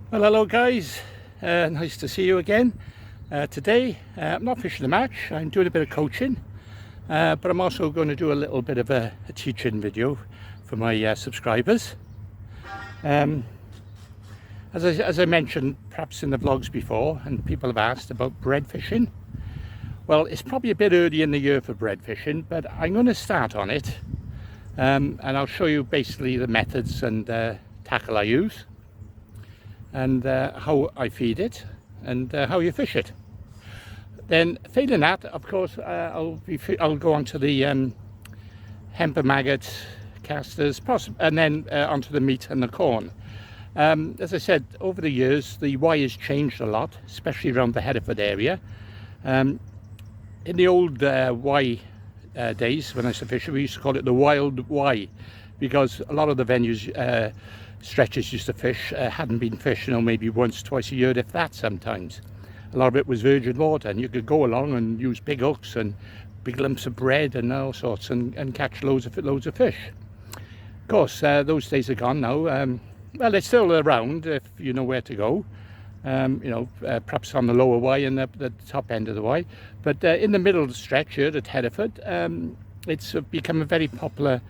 Well, hello guys, nice to see you again. Today I'm not fishing a match, I'm doing a bit of coaching, but I'm also going to do a little bit of a teaching video for my subscribers. As I mentioned perhaps in the vlogs before, and people have asked about bread fishing. Well, it's probably a bit early in the year for bread fishing, but I'm going to start on it, and I'll show you basically the methods and tackle I use, and how I feed it, and how you fish it. Then failing that, of course, I'll go on to the hemp and maggot casters, and then onto the meat and the corn. As I said, over the years the Y has changed a lot, especially around the Hereford area. In the old Y days, when I was a fisher, we used to call it the wild Y, because a lot of the venues stretches used to fish hadn't been fished, maybe once, twice a year, if that. Sometimes a lot of it was virgin water, and you could go along and use big hooks and big lumps of bread and all sorts, and catch loads of fish. Of course, those days are gone now. Well, they're still around if you know where to go. Perhaps on the lower Y and the top end of the Y, but in the middle stretch here at Hereford, it's become a very popular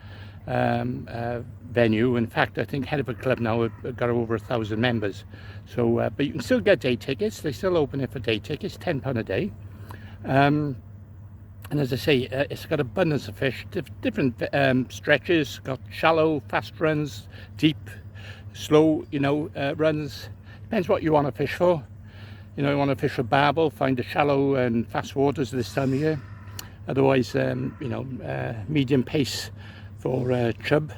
venue. In fact, I think Hereford Club now have got over 1,000 members. So, but you can still get day tickets. They still open it for day tickets, £10 a day. And as I say, it's got abundance of fish, different stretches. Got shallow, fast runs, deep, slow, runs. Depends what you want to fish for. You want to fish for barbel, find the shallow and fast waters this time of year. Otherwise, medium pace for chub.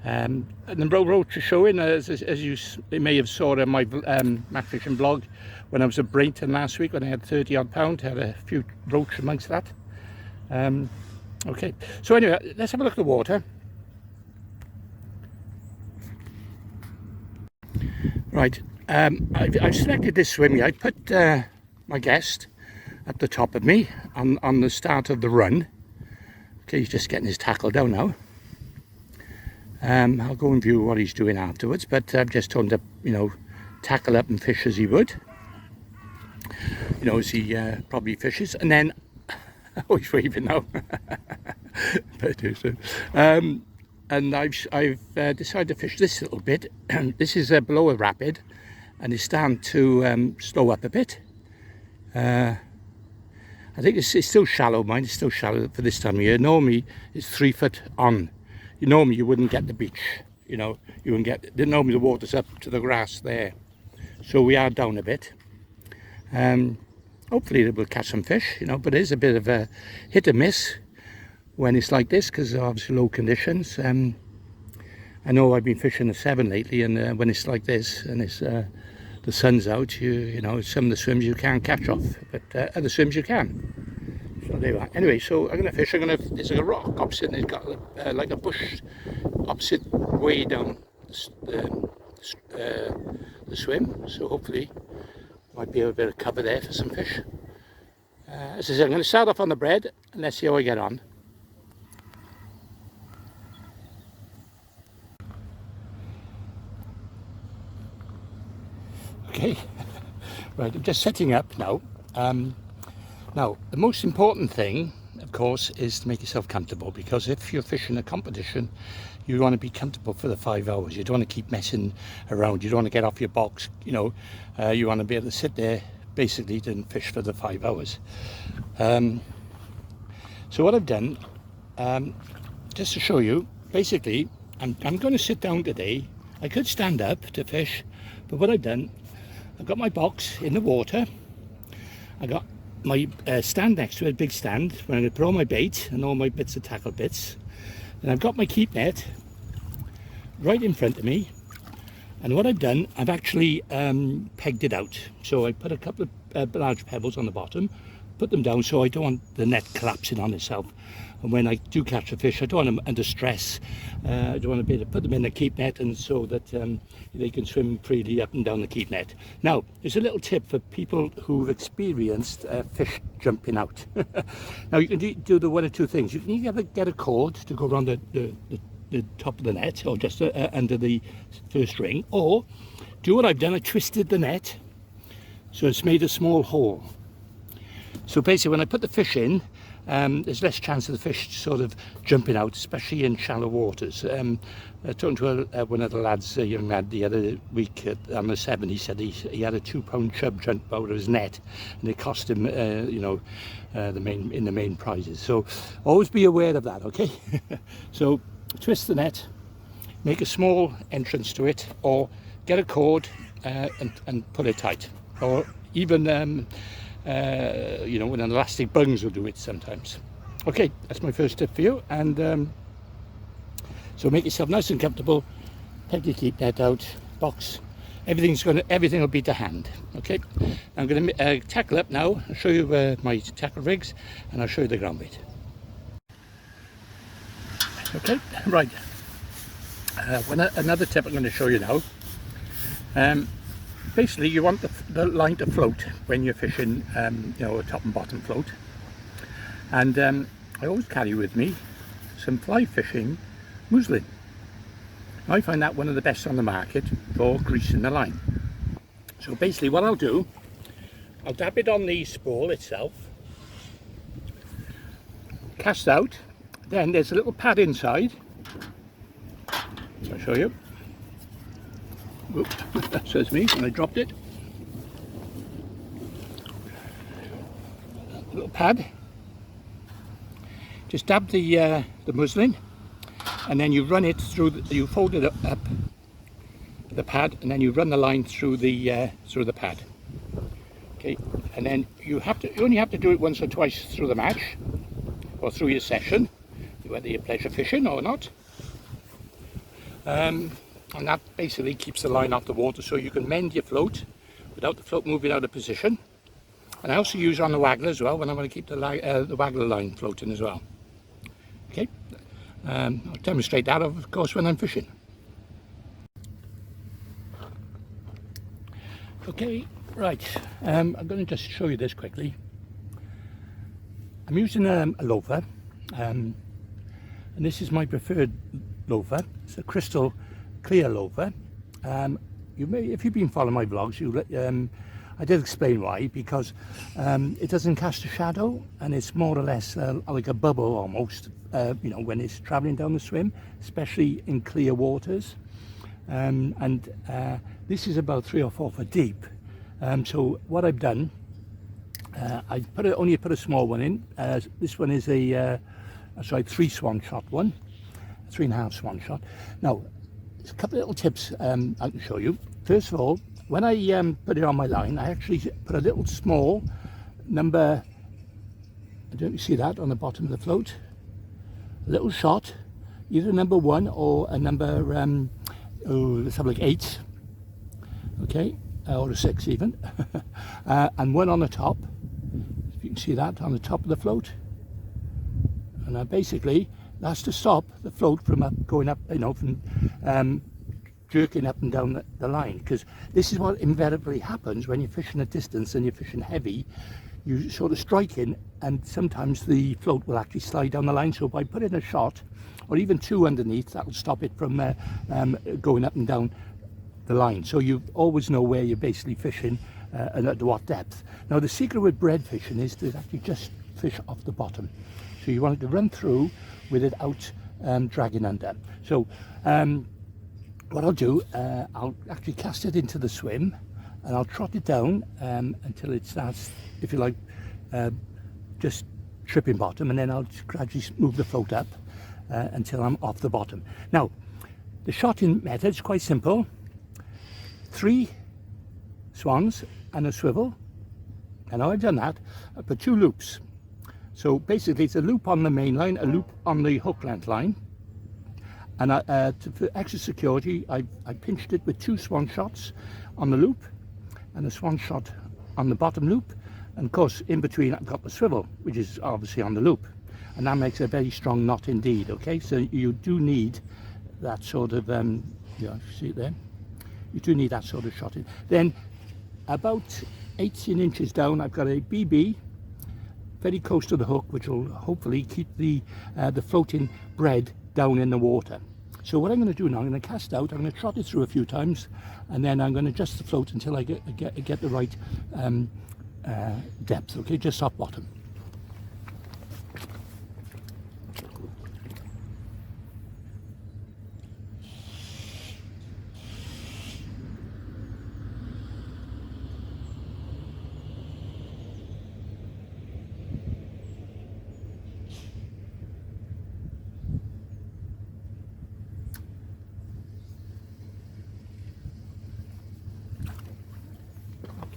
And the roach is showing, as you may have saw on my mat fishing blog, when I was at Branson last week, when I had 30 odd pound, had a few roach amongst that. Okay, so anyway, let's have a look at the water. Right, I've selected this swimming. I put my guest at the top of me on the start of the run. Okay, he's just getting his tackle down now. I'll go and view what he's doing afterwards, but I've just told him to, tackle up and fish as he would. As he probably fishes, and then, oh, he's waving now. And I've decided to fish this little bit. This is below a rapid, and it's starting to slow up a bit. I think it's still shallow, mind. It's still shallow for this time of year. Normally it's 3 foot on. Normally you wouldn't get the beach. You wouldn't get. Normally the water's up to the grass there. So we are down a bit. Hopefully we'll catch some fish. But it is a bit of a hit and miss when it's like this, because obviously low conditions. I know I've been fishing the 7 lately, and when it's like this and it's the sun's out, some of the swims you can't catch off, but other swims you can. So there you are. Anyway, so I'm going to fish. There's a rock opposite, and it's got like a bush opposite way down the swim. So hopefully might be a bit of cover there for some fish. As I said, I'm going to start off on the bread, and let's see how I get on. Okay, right, I'm just setting up now. Now, the most important thing, of course, is to make yourself comfortable, because if you're fishing a competition, you want to be comfortable for the 5 hours. You don't want to keep messing around. You don't want to get off your box. You want to be able to sit there, basically, and fish for the 5 hours. So what I've done, just to show you, basically, I'm going to sit down today. I could stand up to fish, but what I've done, I've got my box in the water. I got my stand next to it, a big stand, where I'm going to put all my bait and all my bits of tackle bits. And I've got my keep net right in front of me. And what I've done, I've actually pegged it out. So I put a couple of large pebbles on the bottom, put them down so I don't want the net collapsing on itself. And when I do catch a fish, I don't want them under stress. I don't want to be able to put them in the keep net, and so that they can swim freely up and down the keep net. Now, there's a little tip for people who've experienced fish jumping out. Now, you can do the one or two things. You can either get a cord to go around the top of the net, or just under the first ring, or do what I've done, I twisted the net so it's made a small hole. So basically when I put the fish in, there's less chance of the fish sort of jumping out, especially in shallow waters. Talking to one of the lads, a young lad, the other week on the 7, he said he had a 2-pound chub jump out of his net, and it cost him, you know, the main prizes. So always be aware of that, okay? So twist the net, make a small entrance to it, or get a cord and pull it tight, or even you know, an elastic bungs will do it sometimes. Okay, that's my first tip for you. And so make yourself nice and comfortable, peg your keep net out, box, everything will be to hand. Okay, I'm going to tackle up now. I'll show you my tackle rigs, and I'll show you the ground bait. Okay, right, another tip I'm going to show you now. Basically you want the line to float when you're fishing, you know, a top and bottom float. And I always carry with me some fly fishing muslin. I find that one of the best on the market for greasing the line. So basically what I'll do, I'll dab it on the spool itself, cast out, then there's a little pad inside. I'll show you. Oops, that says me when I dropped it. A little pad. Just dab the muslin, and then you run it through. You fold it up the pad, and then you run the line through the pad. Okay, and then you only have to do it once or twice through the match, or through your session, whether you're pleasure fishing or not. And that basically keeps the line off the water, so you can mend your float without the float moving out of position. And I also use on the waggler as well, when I want to keep the waggler line floating as well. Okay, I'll demonstrate that of course when I'm fishing. Okay, right, I'm going to just show you this quickly. I'm using a loafer, and this is my preferred loafer. It's a crystal clear loafer. You may, if you've been following my vlogs, I did explain why, because it doesn't cast a shadow, and it's more or less like a bubble almost, you know, when it's traveling down the swim, especially in clear waters. This is about 3 or 4 foot deep. So what I've done, I only put a small one in. This one is a 3 swan shot one, 3.5 swan shot. Now, there's a couple of little tips I can show you. First of all, when I put it on my line, I actually put a little small number, I don't know if you see that on the bottom of the float, a little shot, either number 1 or a number, let's have like 8, okay, or a 6 even, and one on the top, if you can see that on the top of the float. And basically that's to stop the float from going up, you know, from jerking up and down the line, because this is what invariably happens when you're fishing a distance and you're fishing heavy. You sort of strike in, and sometimes the float will actually slide down the line. So by putting a shot or even 2 underneath, that will stop it from going up and down the line. So you always know where you're basically fishing and at what depth. Now the secret with bread fishing is to actually just fish off the bottom. So you want it to run through with it out dragging under. So what I'll do, I'll actually cast it into the swim, and I'll trot it down until it starts, if you like, just tripping bottom, and then I'll gradually move the float up until I'm off the bottom. Now, the shotting method is quite simple. 3 swans and a swivel. And now I've done that, I put 2 loops. So basically it's a loop on the main line, a loop on the hook length line. And for extra security, I pinched it with 2 swan shots on the loop and a swan shot on the bottom loop. And of course, in between, I've got the swivel, which is obviously on the loop. And that makes a very strong knot indeed, okay? So you do need that sort of, yeah, see it there? You do need that sort of shotting. Then about 18 inches down, I've got a BB, very close to the hook, which will hopefully keep the floating bread down in the water. So what I'm going to do now, I'm going to cast out, I'm going to trot it through a few times, and then I'm going to adjust the float until I get the right depth, okay, just off bottom.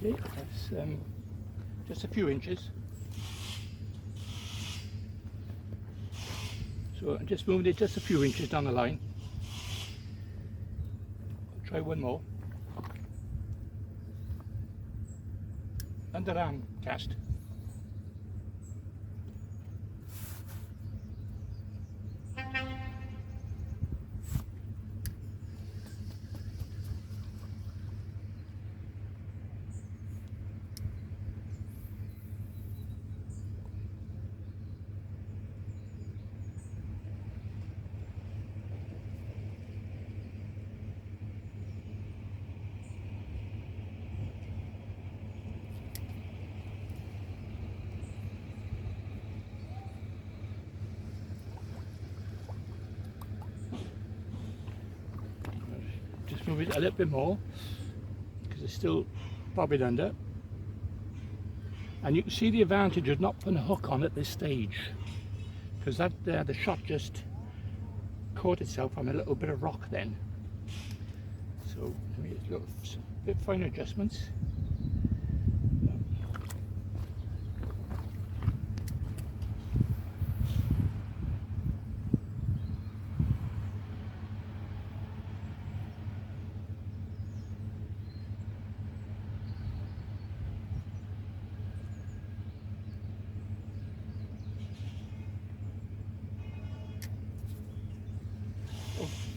Okay, that's just a few inches. So I just moved it just a few inches down the line. I'll try one more. Underarm cast. Just move it a little bit more because it's still bobbing under. And you can see the advantage of not putting a hook on at this stage, because that the shot just caught itself on a little bit of rock then. So let me do a bit finer adjustments.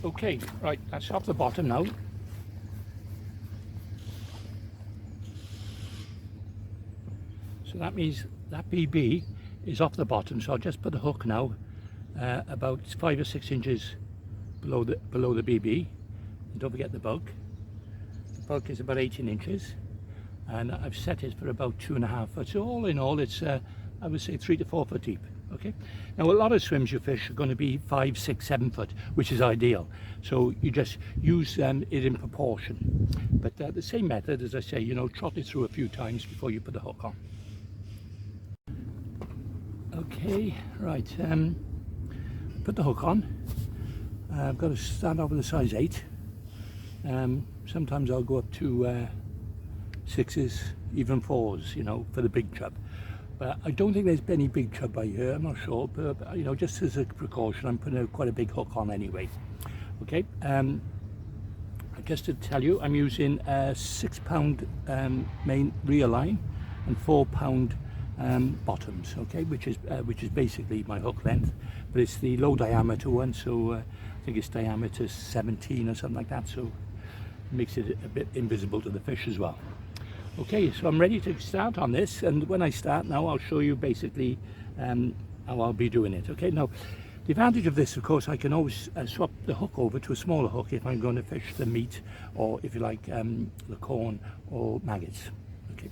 Okay, right, that's off the bottom now. So that means that BB is off the bottom, so I'll just put the hook now about 5 or 6 inches below the BB. And don't forget the bulk. The bulk is about 18 inches, and I've set it for about 2.5 foot. So all in all, it's I would say 3 to 4 foot deep. Okay. Now a lot of swims you fish are going to be 5, 6, 7 foot, which is ideal. So you just use it in proportion. But the same method, as I say, you know, trot it through a few times before you put the hook on. Okay, right. Put the hook on. I've got to start off with a size 8. Sometimes I'll go up to 6s, even 4s, you know, for the big chub. But I don't think there's any big chub by here, I'm not sure, but you know, just as a precaution, I'm putting quite a big hook on anyway. Okay, just to tell you, I'm using a 6-pound main rear line and 4-pound bottoms, okay, which is basically my hook length, but it's the low diameter one, so I think it's diameter 17 or something like that, so it makes it a bit invisible to the fish as well. Okay, so I'm ready to start on this, and when I start now, I'll show you basically how I'll be doing it. Okay, now the advantage of this, of course, I can always swap the hook over to a smaller hook if I'm going to fish the meat, or if you like, the corn or maggots. Okay.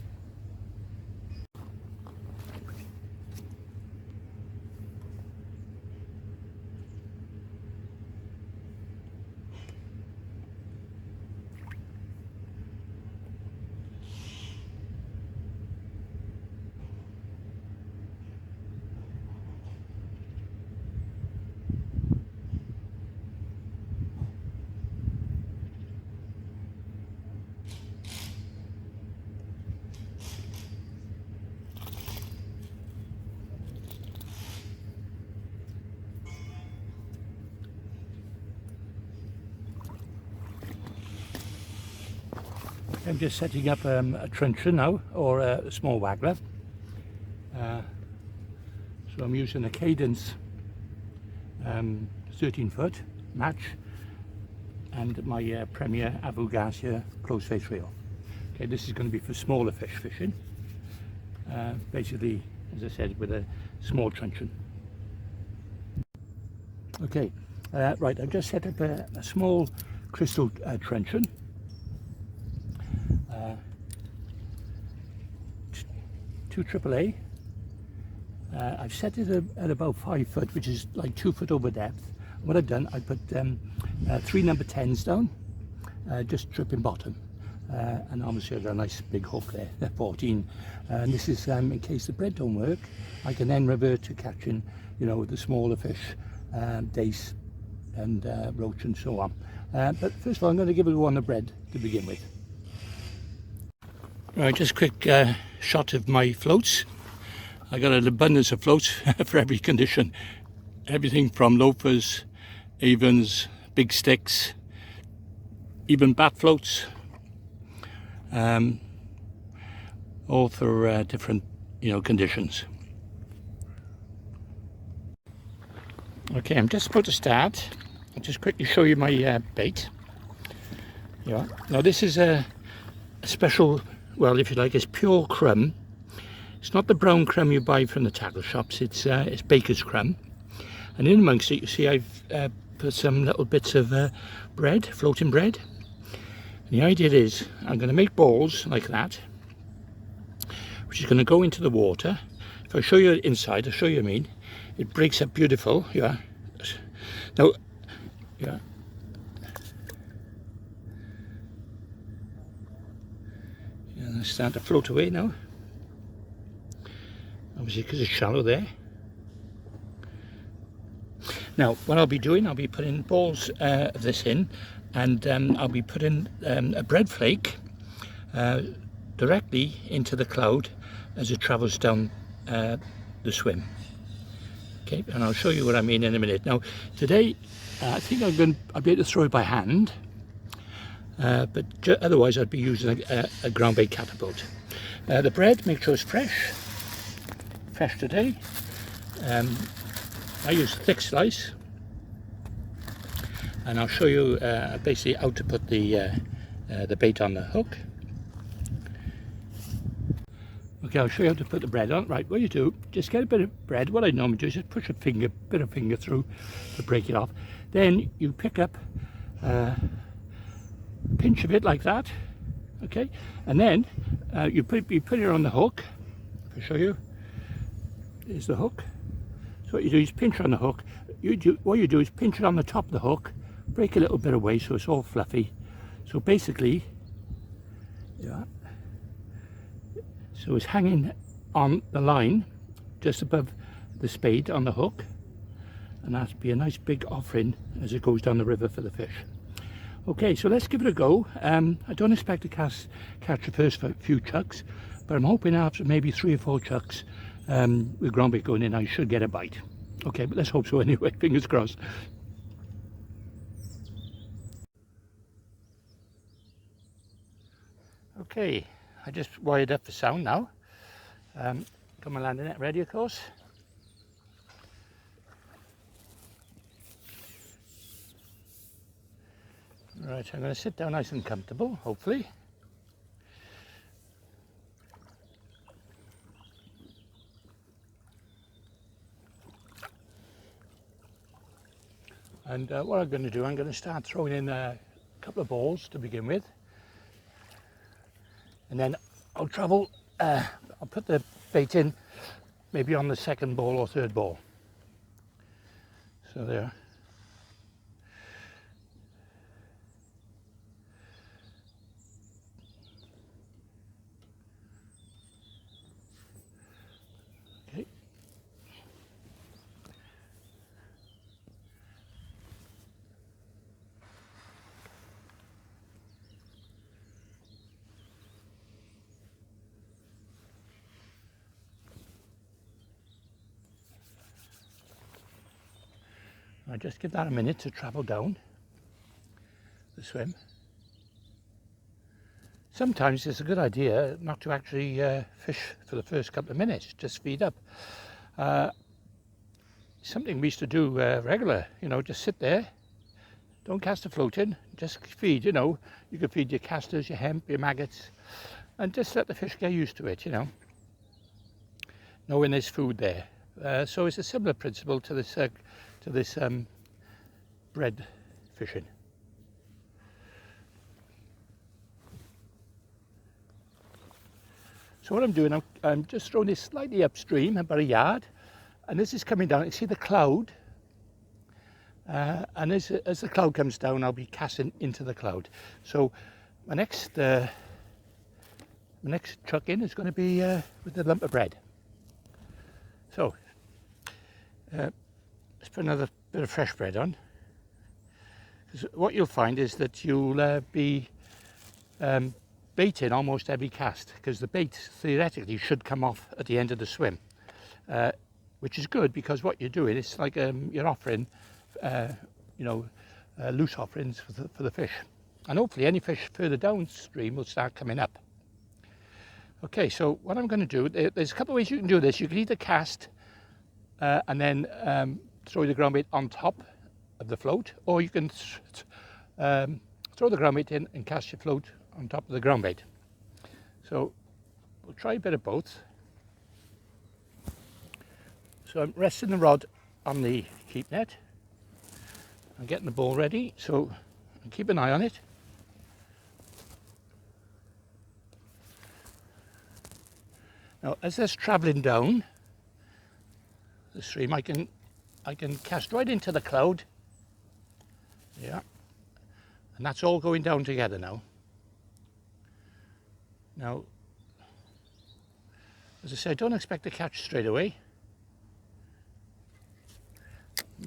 I'm just setting up a truncheon now, or a small waggler. So I'm using a Cadence 13 foot match and my Premier Avogasia close face reel. Okay, this is going to be for smaller fish fishing. Basically, as I said, with a small truncheon. Okay, Right, I've just set up a small crystal truncheon. 2 AAA. I've set it at about 5 foot, which is like 2 foot over depth. What I've done, I put 3 number 10s down, just tripping bottom. And obviously I've got a nice big hook there, 14. And this is in case the bread don't work, I can then revert to catching, you know, the smaller fish, dace and roach and so on. But first of all, I'm going to give it a go on the bread to begin with. Right, just a quick shot of my floats. I got an abundance of floats for every condition. Everything from loafers, evens, big sticks, even bat floats. All for different, you know, conditions. Okay, I'm just about to start. I'll just quickly show you my bait. Yeah. Now this is a special, well, if you like, it's pure crumb. It's not the brown crumb you buy from the tackle shops. It's baker's crumb. And in amongst it, you see I've put some little bits of bread, floating bread. And the idea is I'm going to make balls like that, which is going to go into the water. If I show you inside, I'll show you what I mean. It breaks up beautiful, yeah. Now, yeah. And I start to float away now. Obviously because it's shallow there. Now, what I'll be doing, I'll be putting balls of this in, and I'll be putting a bread flake directly into the cloud as it travels down the swim. Okay, and I'll show you what I mean in a minute. Now, today, I think I'll be able to throw it by hand, but otherwise I'd be using a ground bait catapult. The bread, make sure it's fresh today. I use thick slice, and I'll show you basically how to put the bait on the hook. Okay, I'll show you how to put the bread on. Right, what you do, just get a bit of bread. What I normally do is just push a bit of finger through to break it off. Then you pick up a pinch of it like that, okay? And then you put it on the hook. I'll show you. Here's the hook. So what you do is pinch on the hook. What you do is pinch it on the top of the hook, break a little bit away so it's all fluffy. So basically, yeah. So it's hanging on the line just above the spade on the hook, and that'll be a nice big offering as it goes down the river for the fish. Okay, so let's give it a go. I don't expect to catch the first few chucks, but I'm hoping after maybe 3 or 4 chucks with ground bait going in, I should get a bite. Okay, but let's hope so anyway, fingers crossed. Okay, I just wired up the sound now. Got my landing net ready, of course. Right, I'm going to sit down nice and comfortable, hopefully. And what I'm going to do, I'm going to start throwing in a couple of balls to begin with. And then I'll I'll put the bait in maybe on the 2nd ball or 3rd ball. So there. Okay. I just give that a minute to travel down the swim. Sometimes it's a good idea not to actually fish for the first couple of minutes, just feed up. Something we used to do regular, you know, just sit there, don't cast a float in, just feed, you know. You could feed your casters, your hemp, your maggots, and just let the fish get used to it, you know, knowing there's food there. So it's a similar principle to this bread fishing. So what I'm doing, I'm just throwing this slightly upstream, about a yard, and this is coming down. You see the cloud, and as the cloud comes down, I'll be casting into the cloud. So my next chuck in is going to be with the lump of bread. So let's put another bit of fresh bread on. Because what you'll find is that you'll be baiting almost every cast, because the bait theoretically should come off at the end of the swim, which is good, because what you're doing, it's like you're offering, loose offerings for the fish, and hopefully any fish further downstream will start coming up. Okay, so what I'm going to do, there's a couple of ways you can do this. You can either cast and then throw the ground bait on top of the float, or you can throw the ground bait in and cast your float on top of the ground bait. So we'll try a bit of both. So I'm resting the rod on the keep net. I'm getting the ball ready, so keep an eye on it. Now, as this travelling down the stream, I can cast right into the cloud. Yeah, and that's all going down together now. Now, as I said, don't expect to catch straight away.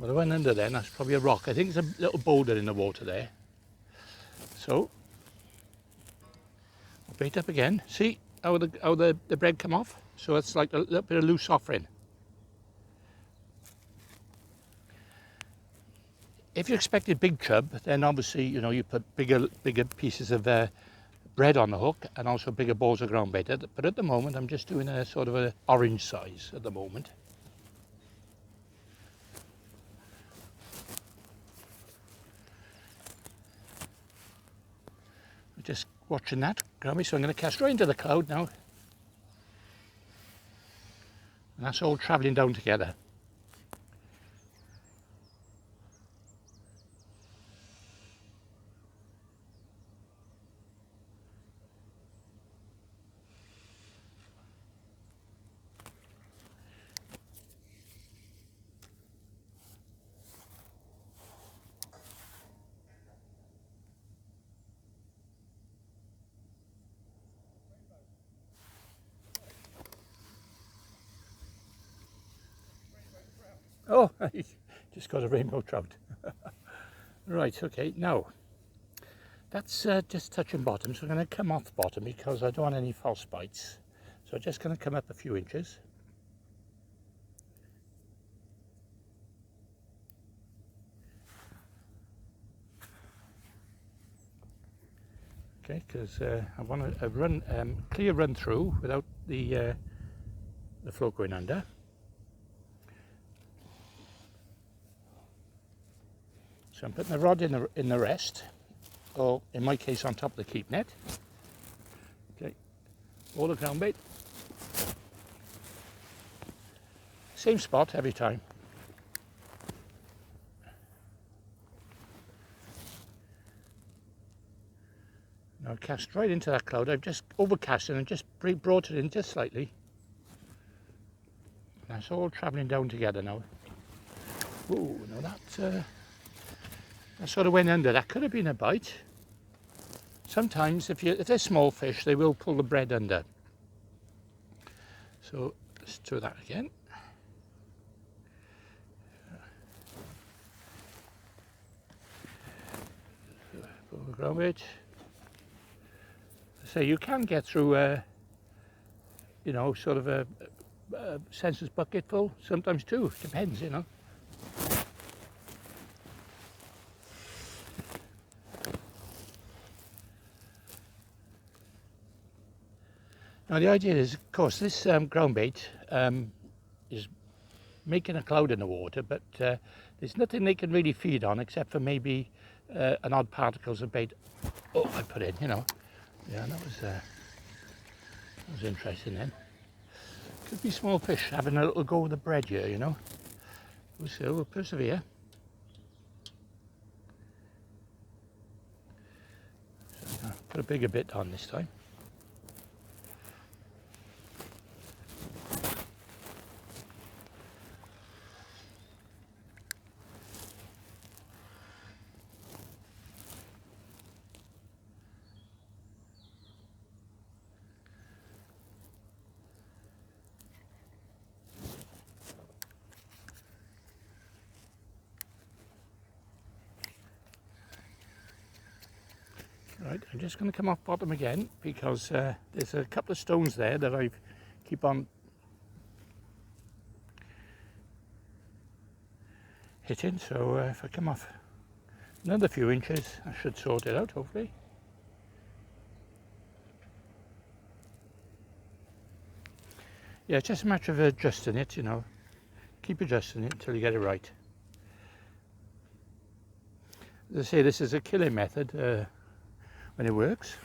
Well, I went under there, and that's probably a rock. I think there's a little boulder in the water there. So, I'll bait up again. See how the bread come off? So it's like a little bit of loose offering. If you expected big chub, then obviously, you put bigger pieces of bread on the hook, and also bigger balls of ground bait. But at the moment, I'm just doing a sort of an orange size at the moment. Just watching that ground bait, so I'm going to cast right into the cloud now. And that's all travelling down together. Oh, I just got a rainbow trout. Right, okay, now that's just touching bottom, so I'm going to come off bottom because I don't want any false bites. So I'm just going to come up a few inches. Okay, because I want a clear run through without the float going under. So I'm putting the rod in the rest, or in my case on top of the keep net. Okay, all the ground bait. Same spot every time. Now cast right into that cloud. I've just overcast it and just brought it in just slightly. And that's all travelling down together now. Ooh, now that sort of went under. That could have been a bite. Sometimes if they're small fish, they will pull the bread under. So let's do that again. Pull the ground bait. So you can get through sort of a census bucket full, sometimes two, depends, Now the idea is, of course, this ground bait is making a cloud in the water, but there's nothing they can really feed on except for maybe an odd particles of bait. Oh, I put in, Yeah, that was interesting then. Could be small fish having a little go with the bread here, We'll persevere. Put a bigger bit on this time. Right, I'm just going to come off bottom again because there's a couple of stones there that I keep on hitting, so if I come off another few inches I should sort it out, hopefully. Yeah, it's just a matter of adjusting it, you know, keep adjusting it until you get it right. As I say, this is a killing method when it works.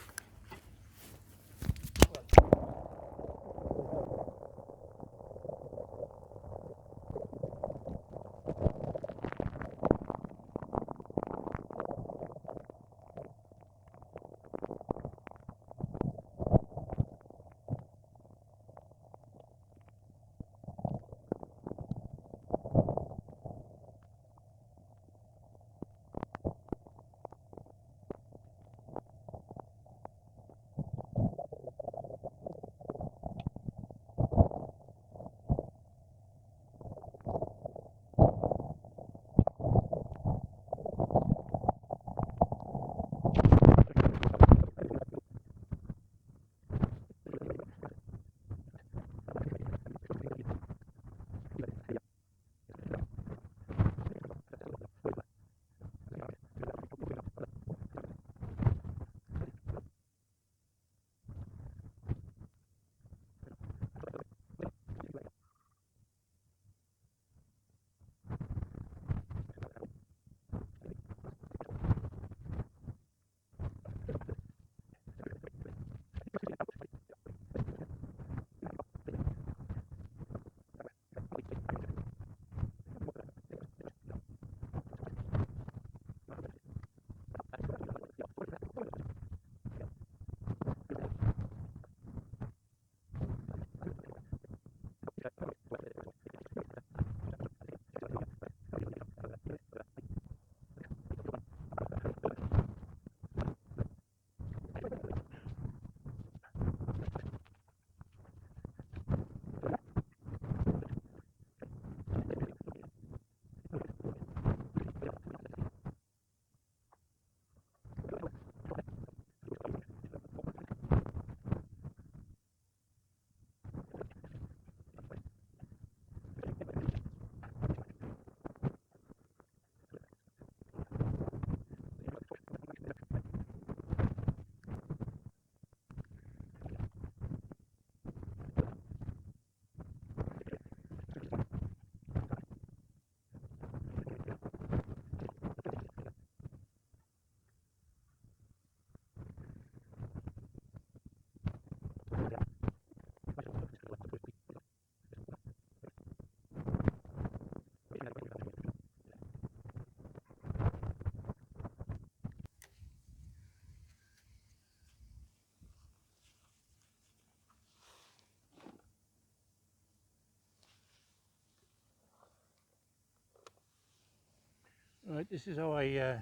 Right, this is how I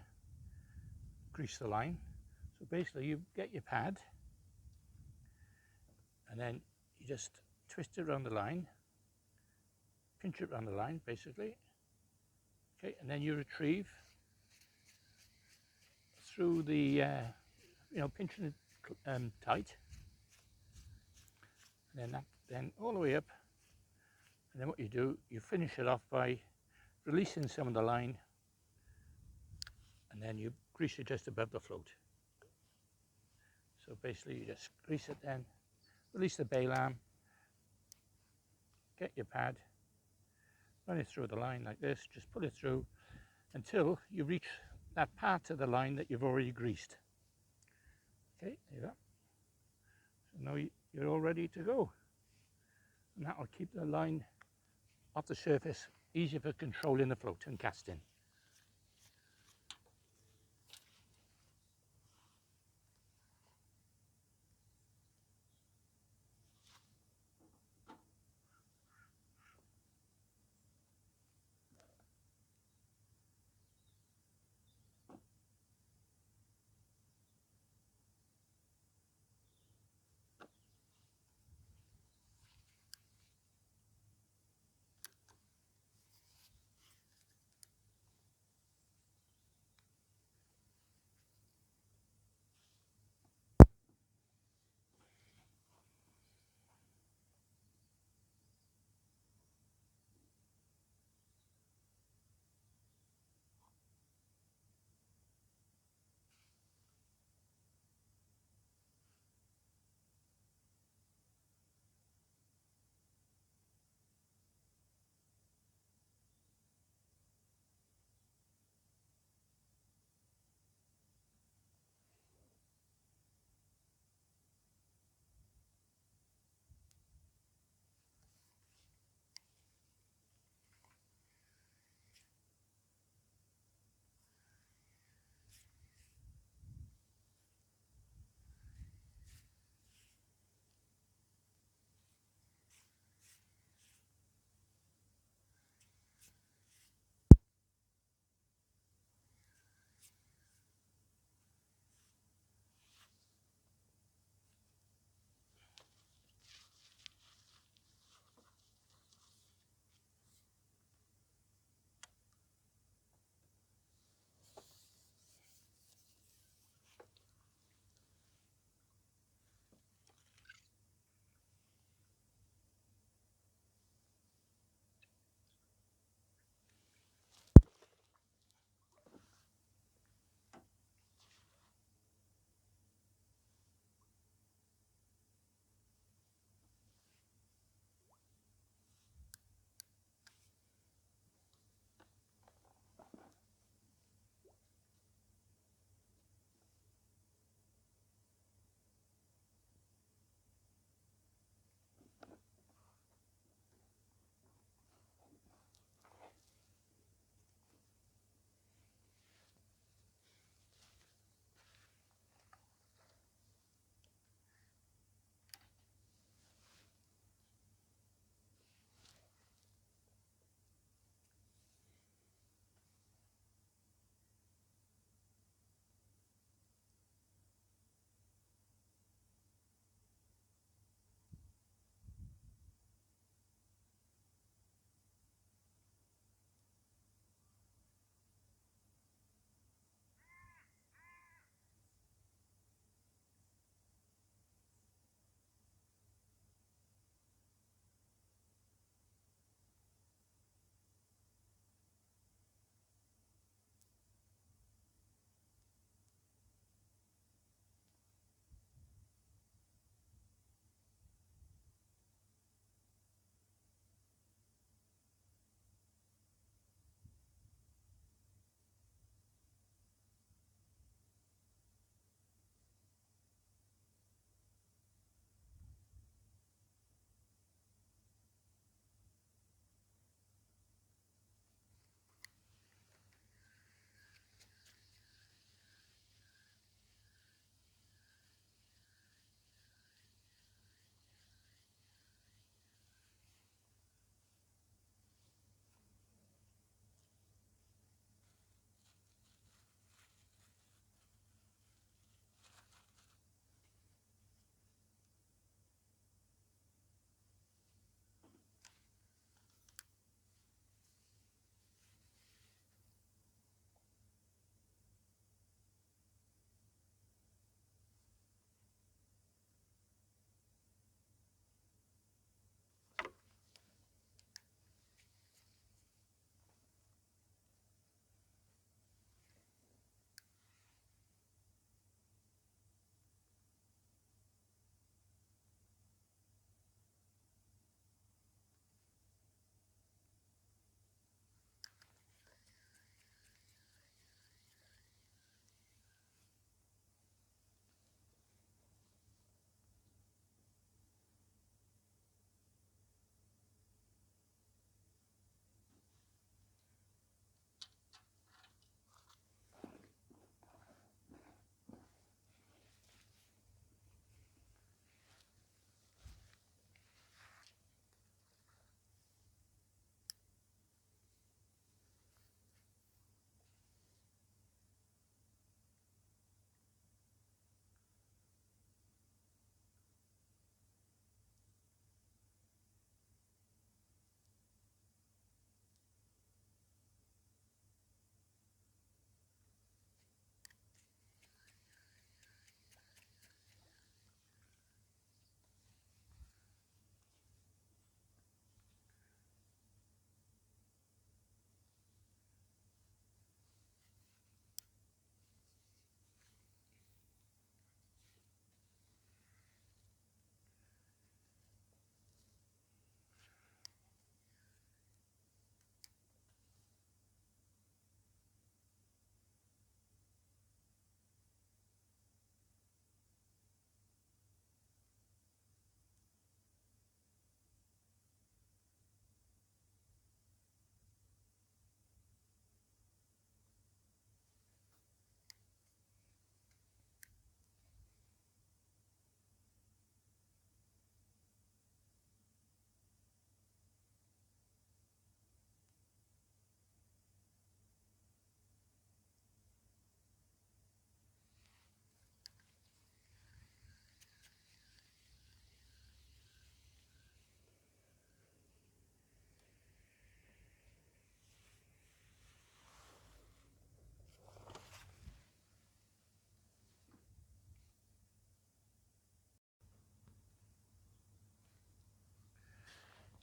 grease the line. So basically you get your pad and then you just twist it around the line, pinch it around the line basically, okay, and then you retrieve through the, you know, pinching it tight, and then all the way up, and then what you do, you finish it off by releasing some of the line, and then you grease it just above the float. So basically you just grease it, then release the bail arm, get your pad, run it through the line like this, just pull it through until you reach that part of the line that you've already greased. Okay, there you go. So now you're all ready to go, and that will keep the line off the surface, easier for controlling the float and casting.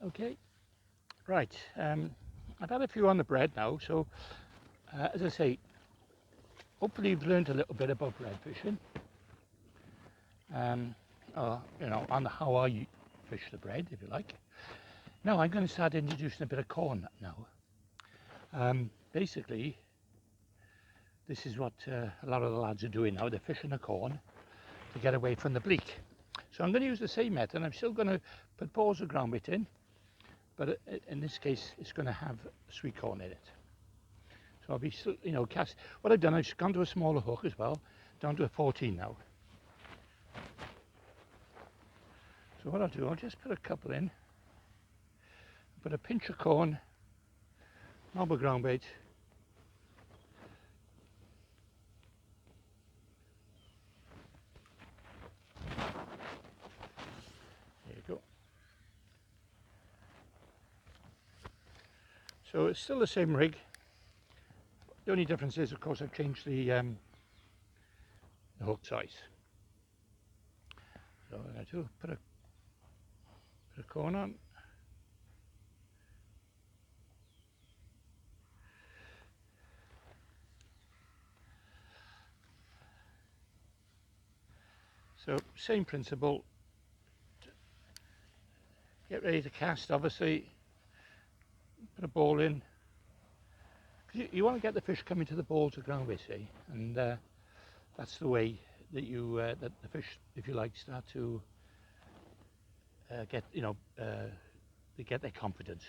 Okay, right. I've had a few on the bread now, so as I say, hopefully you've learned a little bit about bread fishing. Or, you know, on how I fish the bread, if you like. Now I'm going to start introducing a bit of corn now. Basically, this is what a lot of the lads are doing now. They're fishing the corn to get away from the bleak. So I'm going to use the same method. I'm still going to put balls of ground bait in, but in this case, it's going to have sweet corn in it. So I'll be, you know, cast. What I've done, I've gone to a smaller hook as well, down to a 14 now. So what I'll do, I'll just put a couple in, put a pinch of corn, knob of ground bait, there you go. So it's still the same rig. The only difference is, of course, I've changed the hook size. So what I'm going to do, put a corn on. So same principle. Get ready to cast, obviously. Put a ball in. You want to get the fish coming to the balls of ground bait, see, and that's the way that you that the fish, if you like, start to get, you know, they get their confidence.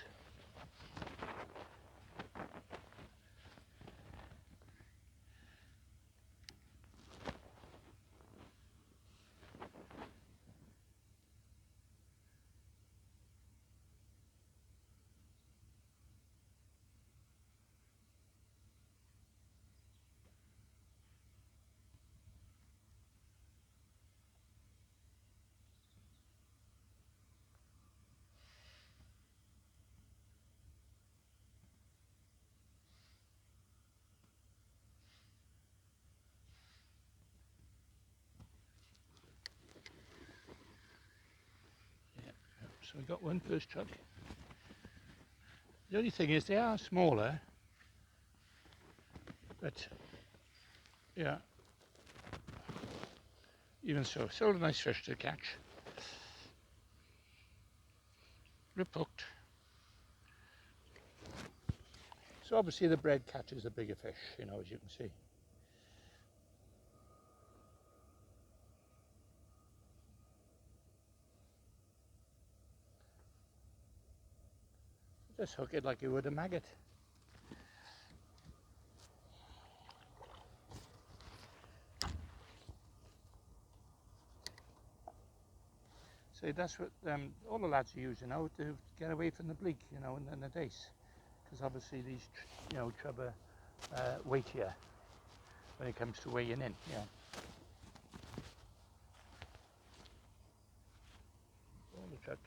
Yeah. So we got one first chuck. The only thing is they are smaller, but yeah, even so, still a nice fish to catch. Rip hooked. So obviously the bread catches the bigger fish, you know, as you can see. Just hook it like you would a maggot. So that's what all the lads are using now to get away from the bleak, you know, and the dace. Because obviously these, you know, chub are weightier when it comes to weighing in, yeah. All the chuck.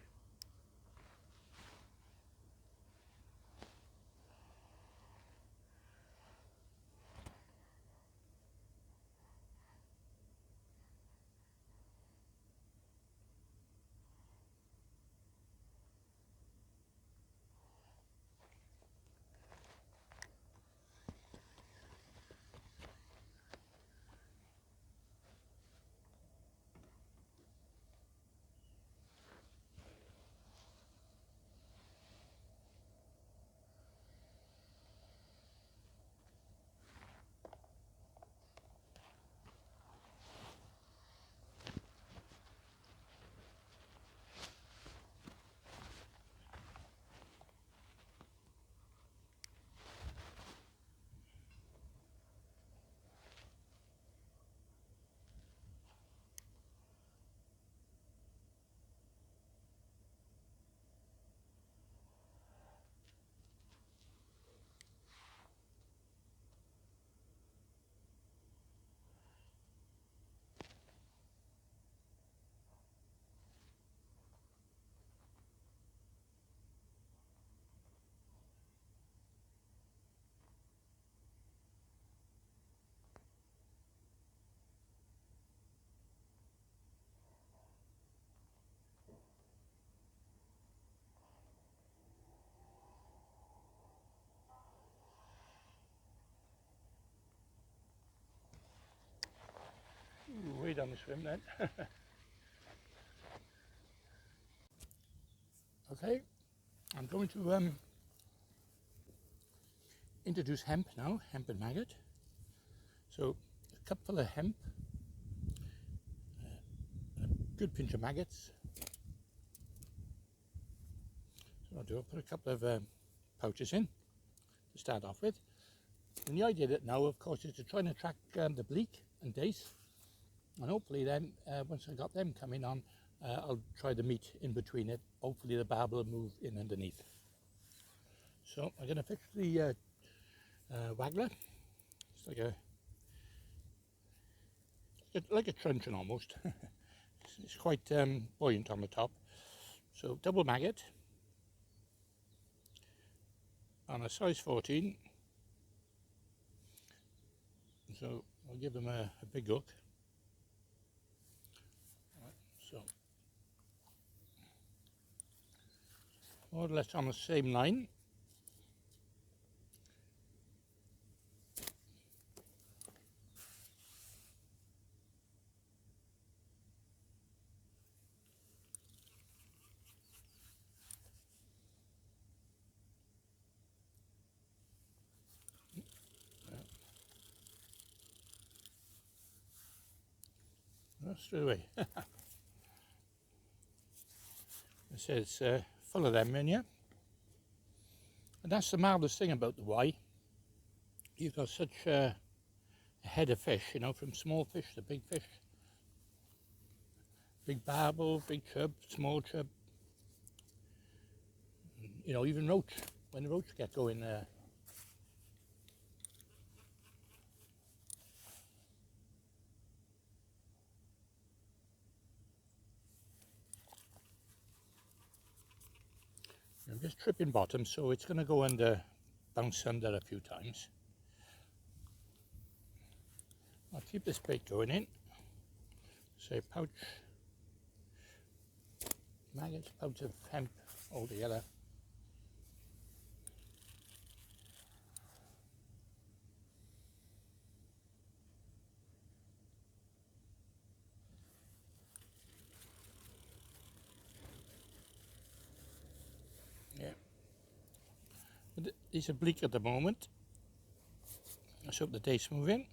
Ooh, way down the swim then. Okay, I'm going to introduce hemp now, hemp and maggot. So a cupful of hemp, a good pinch of maggots. So I'll put a couple of pouches in to start off with. And the idea that now, of course, is to try and attract the bleak and dace. And hopefully then, once I got them coming on, I'll try the meat in between it. Hopefully the barb will move in underneath. So I'm going to fix the waggler. It's like a truncheon almost. It's quite buoyant on the top. So double maggot on a size 14. So I'll give them a big hook. Right, so more or less on the same line. Straight away. It says full of them in here. And that's the marvellous thing about the Y. You've got such a head of fish, you know, from small fish to big fish. Big barbel, big chub, small chub. You know, even roach. When the roach get going there. I'm just tripping bottom, so it's going to go under, bounce under a few times. I'll keep this bait going in. Say pouch, maggots, pouch of hemp all together. Yeah. But these are bleak at the moment. Let's hope the dace move in.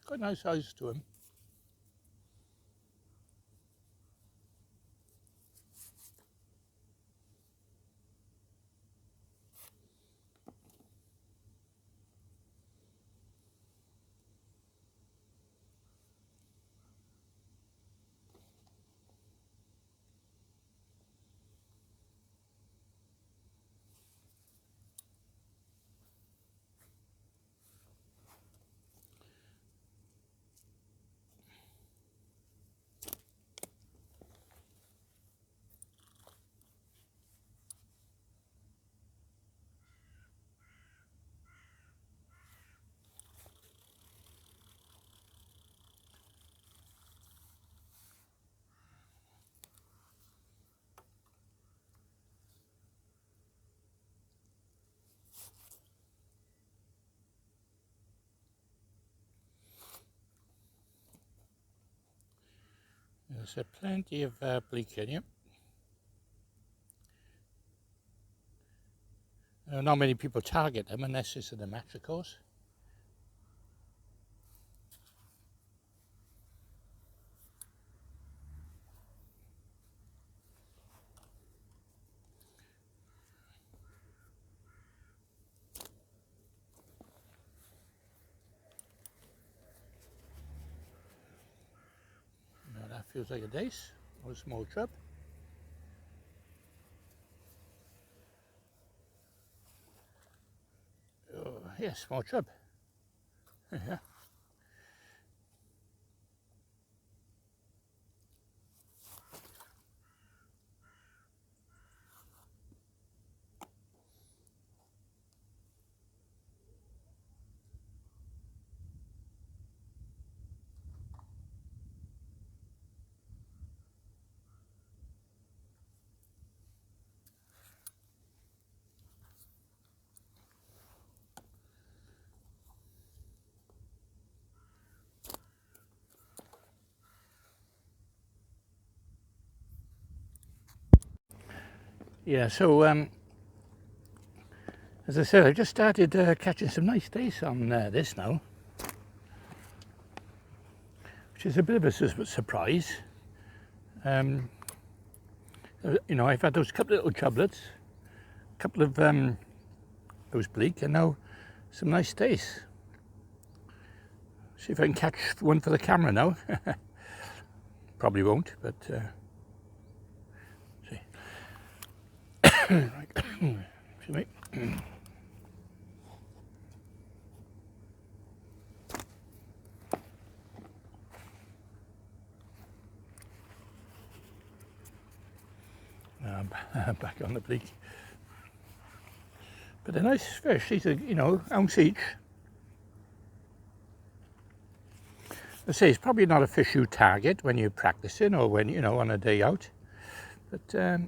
Quite nice size to him. There's plenty of bleak in here. Not many people target them unless it's in the match, of course. Now that feels like a dace or a small chub. Oh, yeah, small chub. Yeah. Yeah, so as I said, I just started catching some nice dace on this now, which is a bit of a surprise. You know, I've had those couple of little chublets, a couple of those bleak, and now some nice dace. See if I can catch one for the camera now. Probably won't, but see. Right. Excuse me. Back on the bleak. But they're nice fish. These are, you know, ounce each. I say it's probably not a fish you target when you're practicing or when, you know, on a day out. But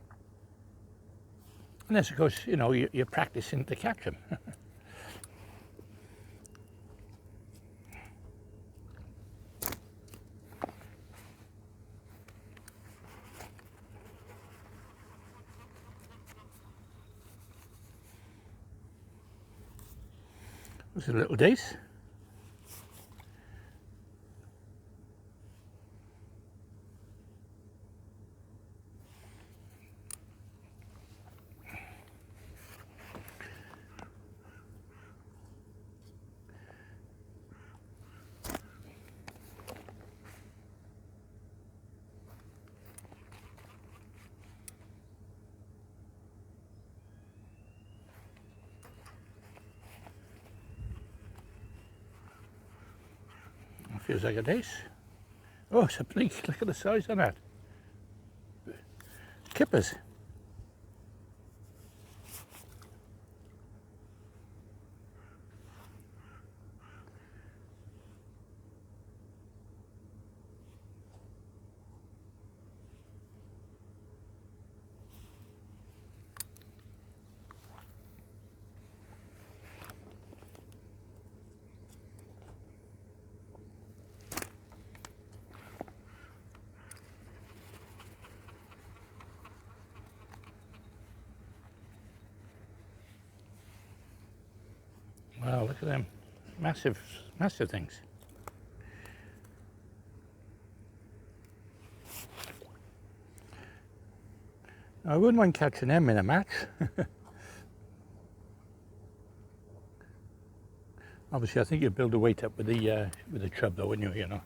unless, of course, you know, you're practicing to catch them. There's a little dace. Feels like a dace. Oh, it's a bleak. Look at the size of that. Kippers. Wow, look at them. Massive, massive things. I wouldn't mind catching them in a match. Obviously, I think you build the weight up with the chub, though, wouldn't you? You know.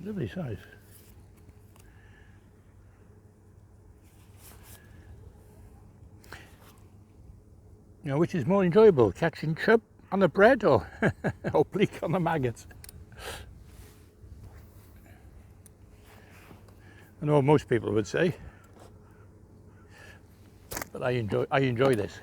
Lovely size. You know, which is more enjoyable, catching chub on the bread or or bleak on the maggots? I know most people would say, but I enjoy this.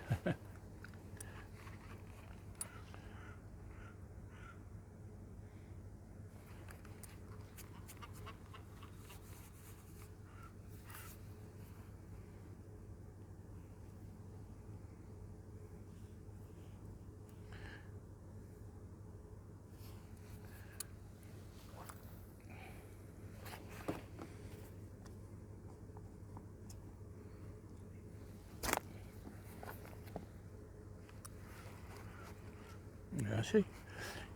Yeah, see,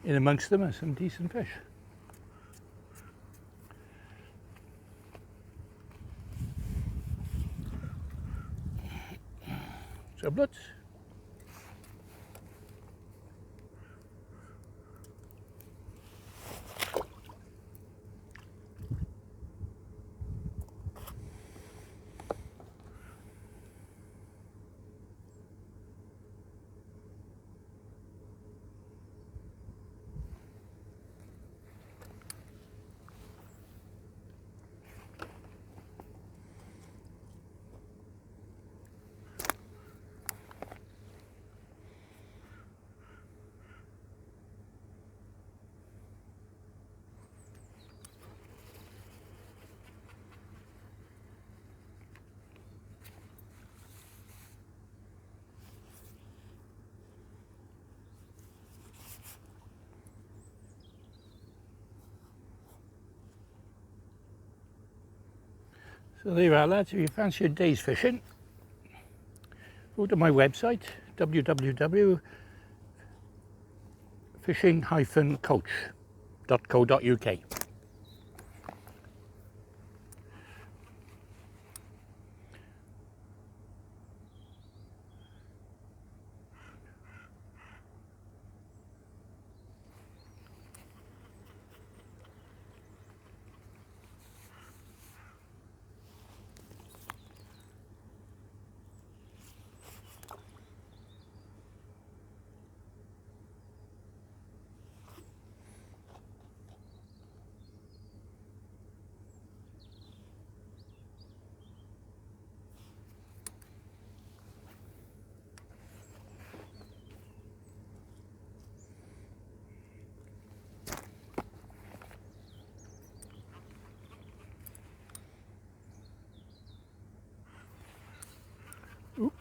in amongst them are some decent fish. Sublets. So there you are, lads. If you fancy your dace fishing, go to my website, www.fishing-coach.co.uk. Oop.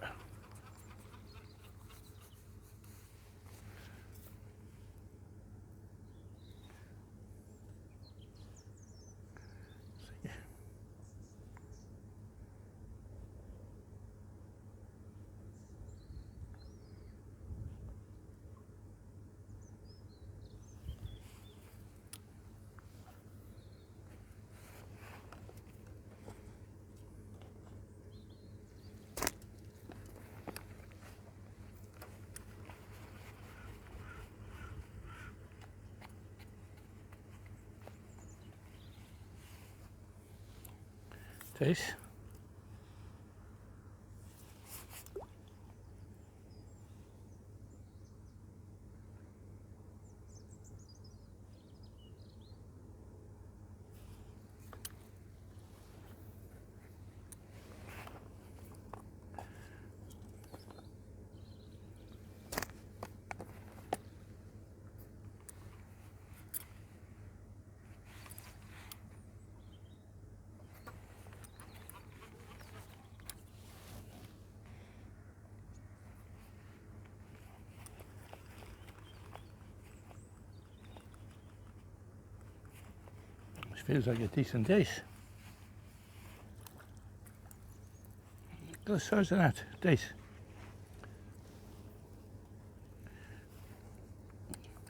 Dace. This feels like a decent dace. Look at the size of that dace.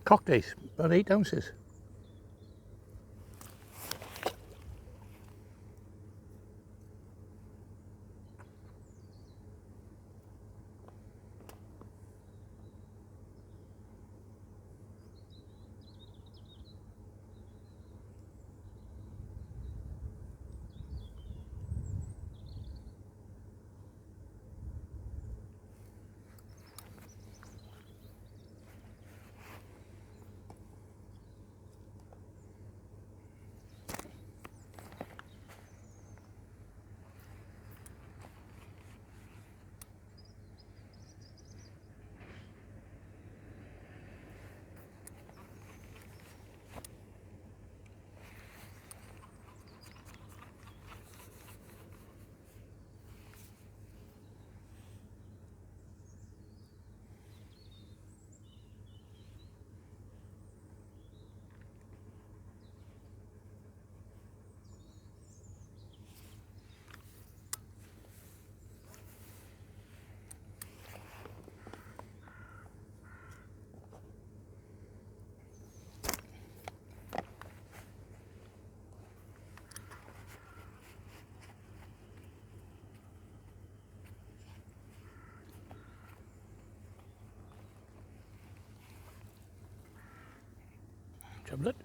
Cock dace, about 8 ounces. Trouble it.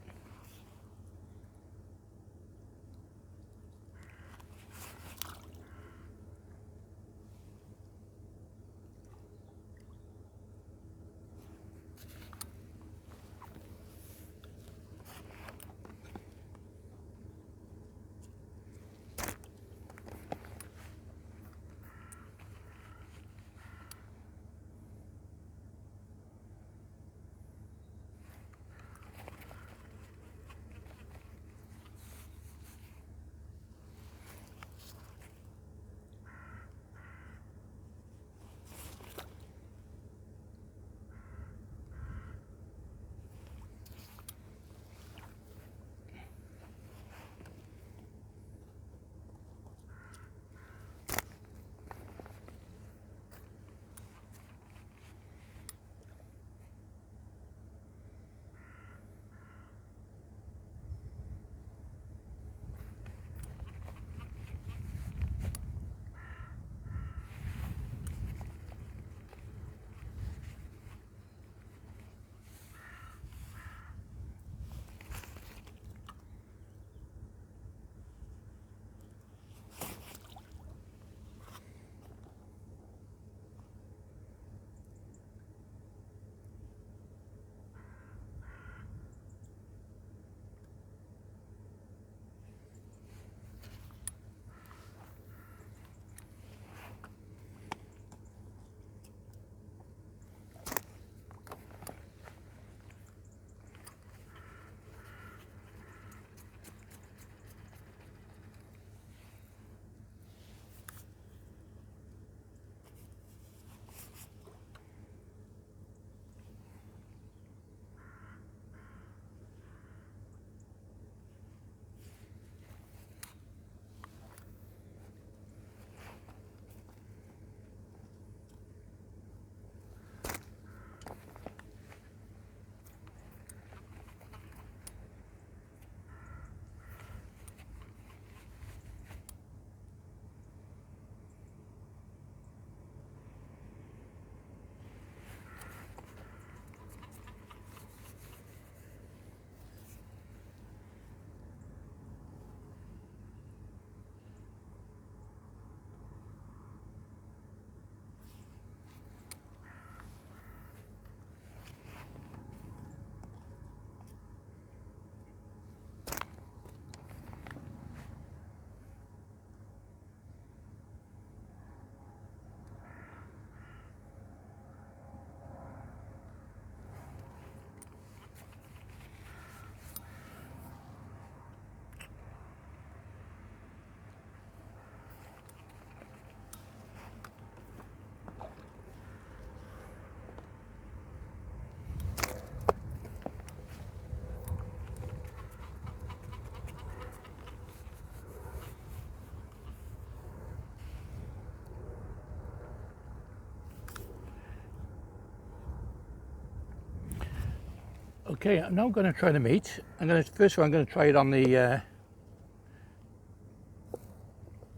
Okay, I'm now going to try the meat. First of all, I'm going to try it on the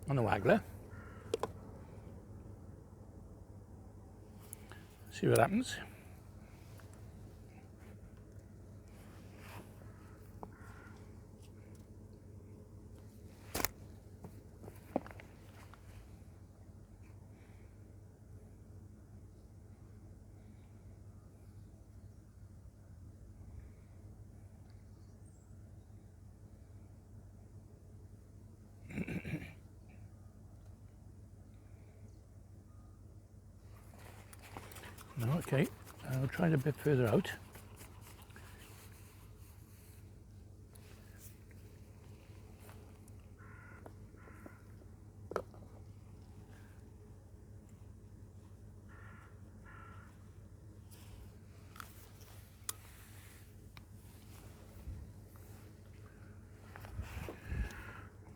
waggler. See what happens. Okay, I'll try it a bit further out.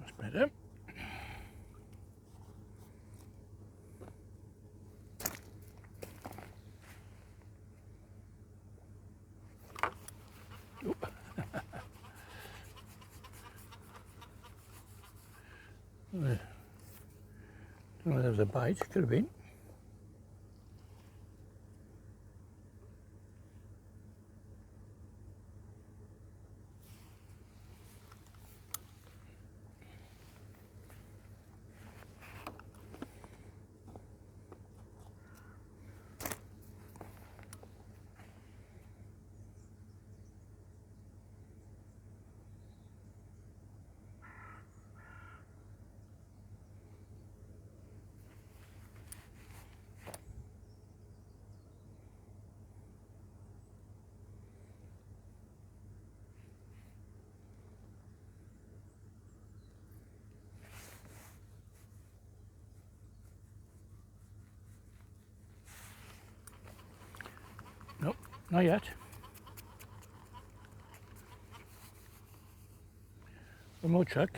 That's better. Don't know if there was a bite, could have been. Nope, not yet. One more chuck.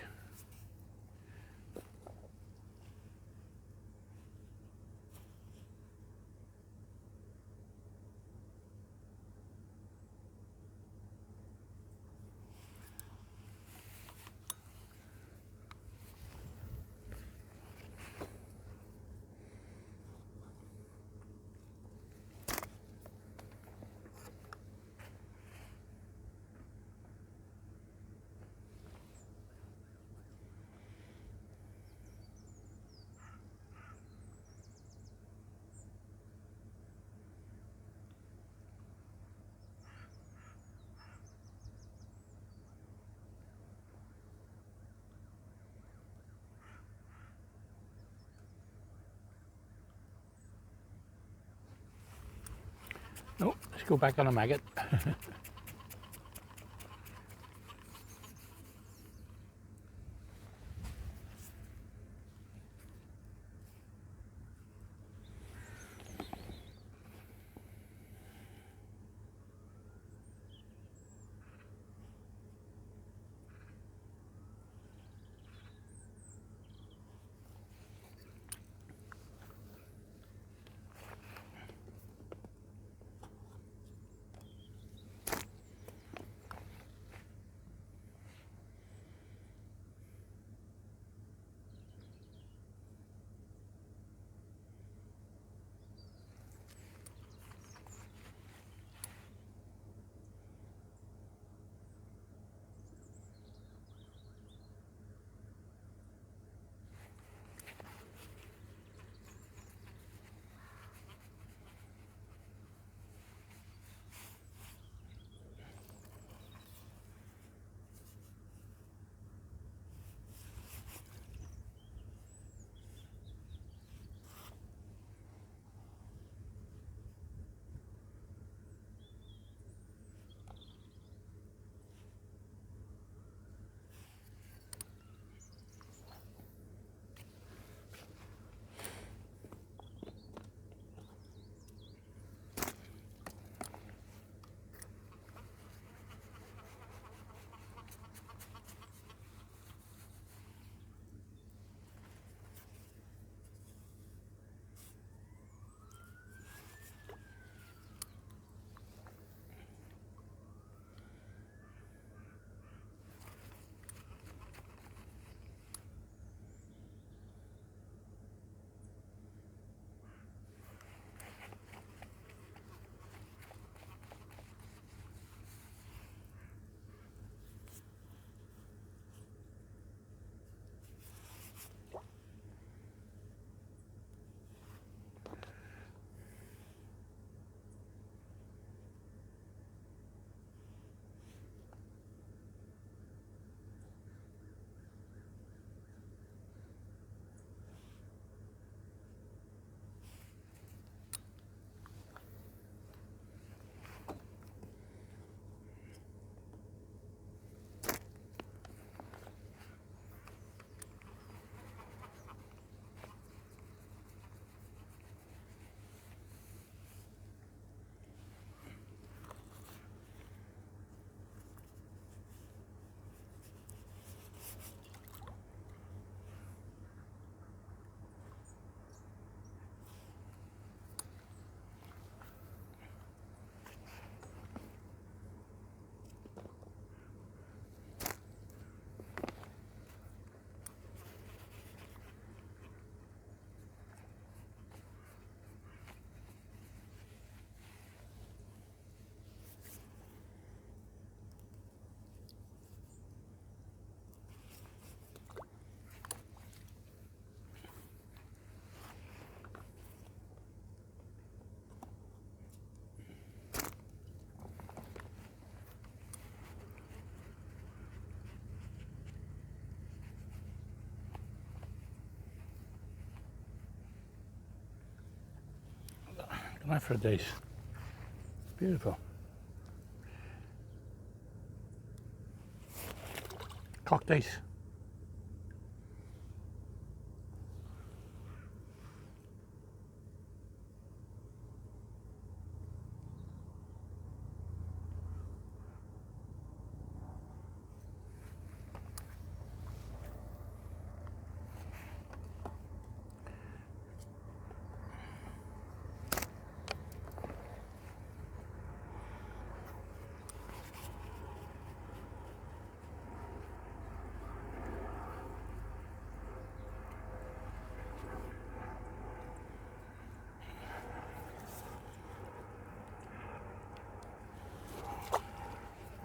No, let's go back on a maggot. Gone out for a dace. Beautiful. Cock dace.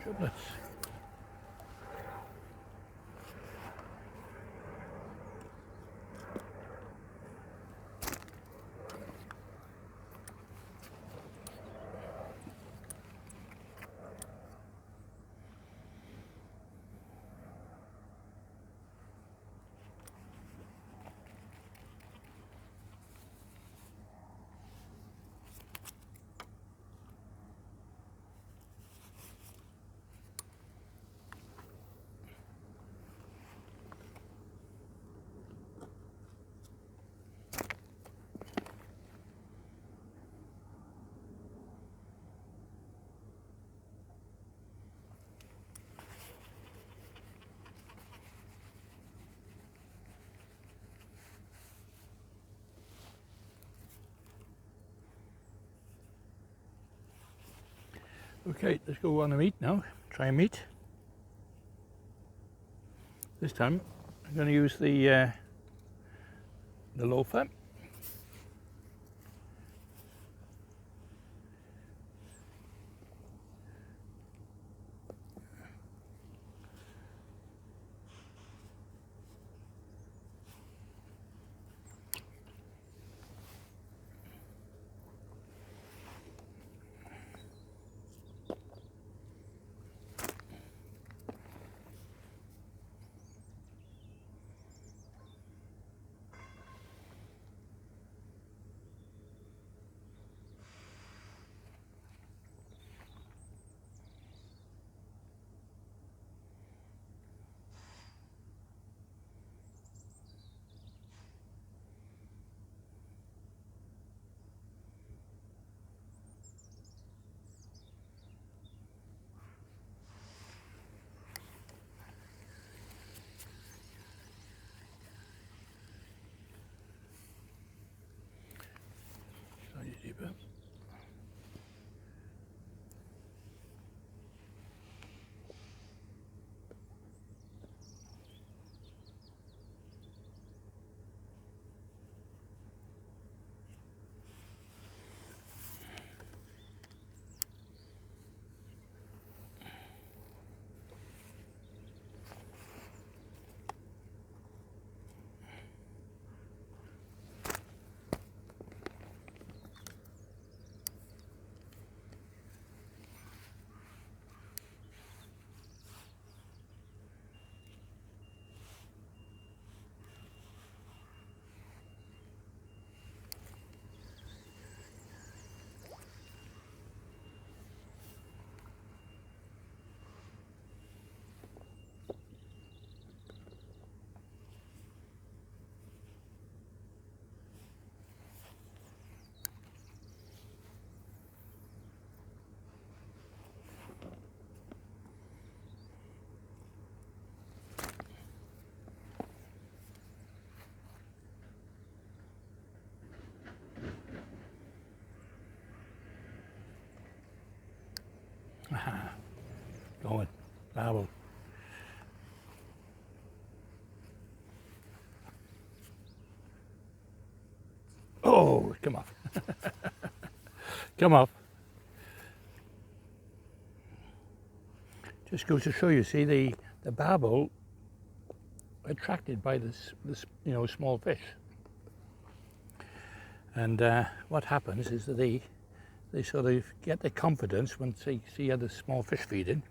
Triplets. Okay, let's go on the meat now. Try and meat. This time I'm going to use the loafer. Slightly deeper. Aha, going, babble. Oh, come off. Come off. Just goes to show you, see the babble attracted by this small fish. And what happens is that they sort of get their confidence once they see other small fish feeding.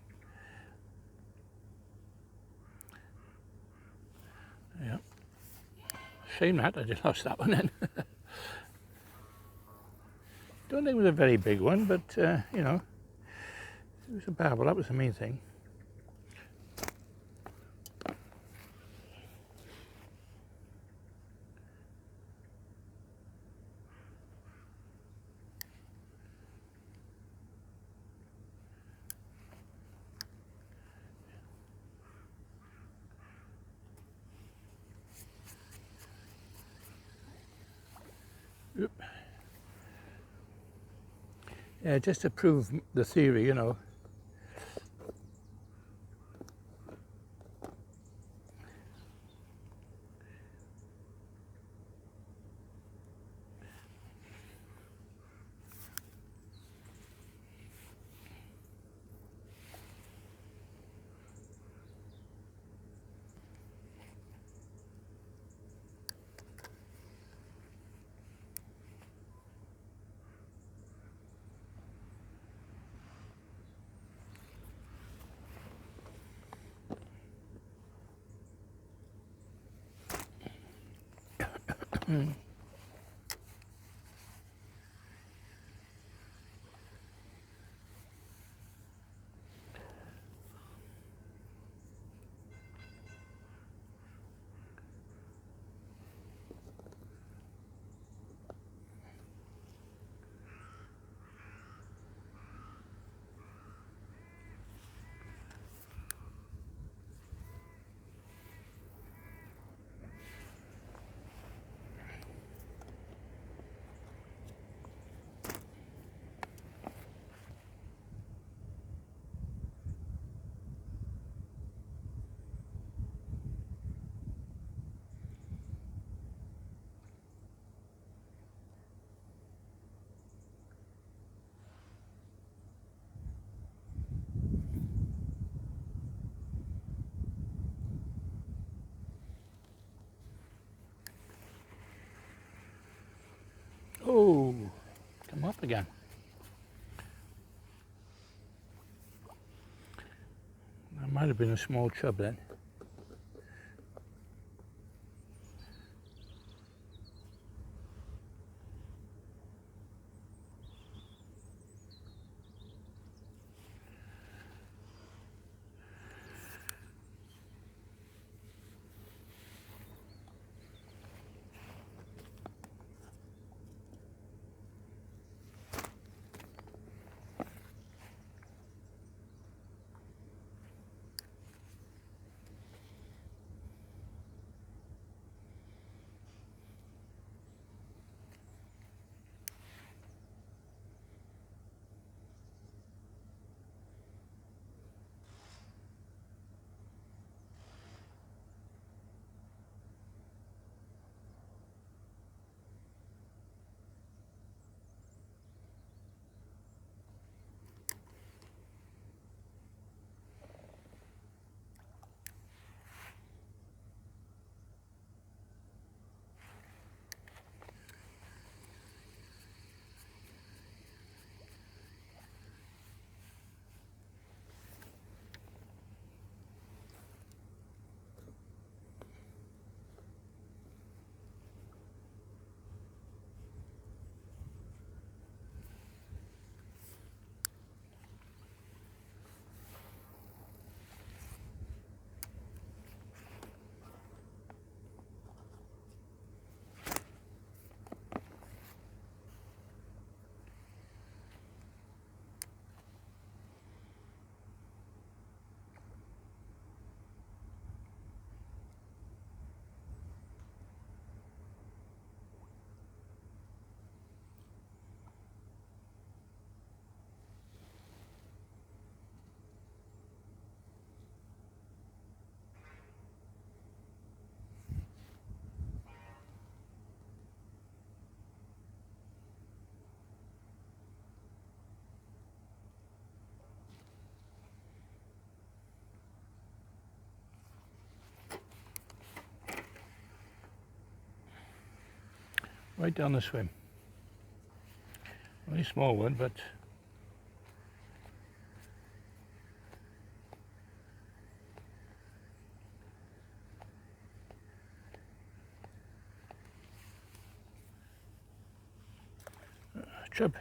Yeah. Shame that I just lost that one then. don't think it was a very big one, but you know, it was a barbel. That was the main thing. Oop. Yeah, just to prove the theory, you know. Oh, come up again. That might have been a small chub then. Right down the swim. Very small one, but chub.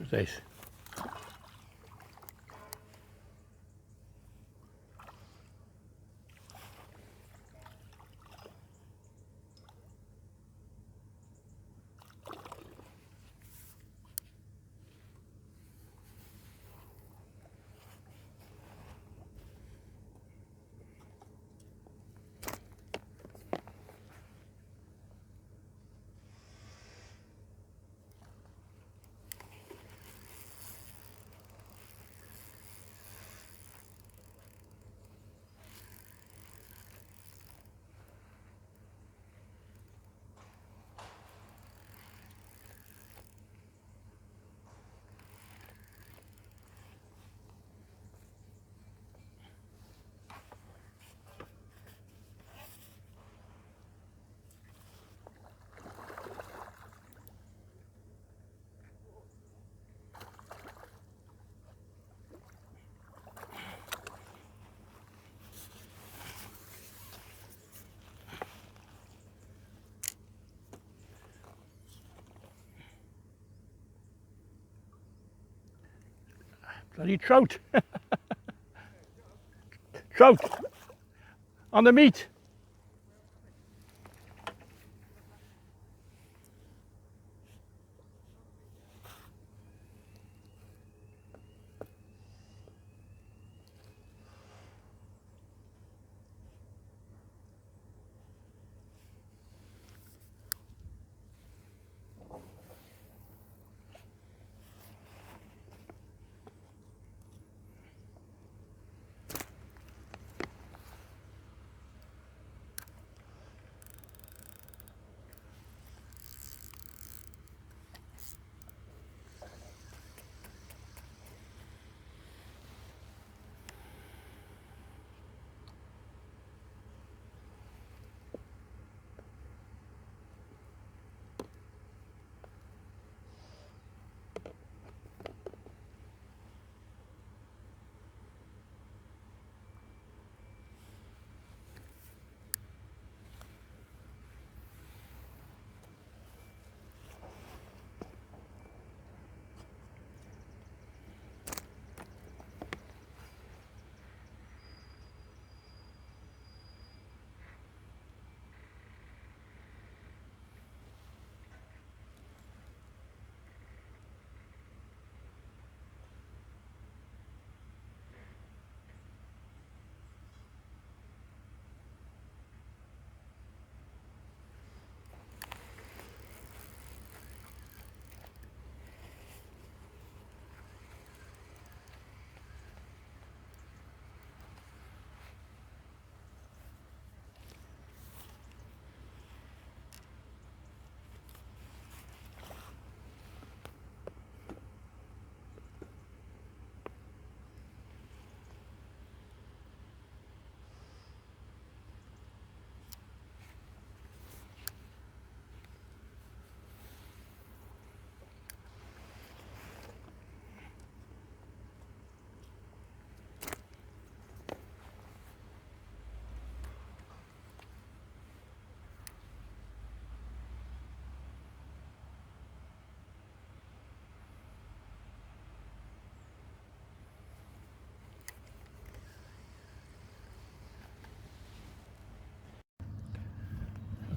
What's this? Bloody trout. Trout on the meat.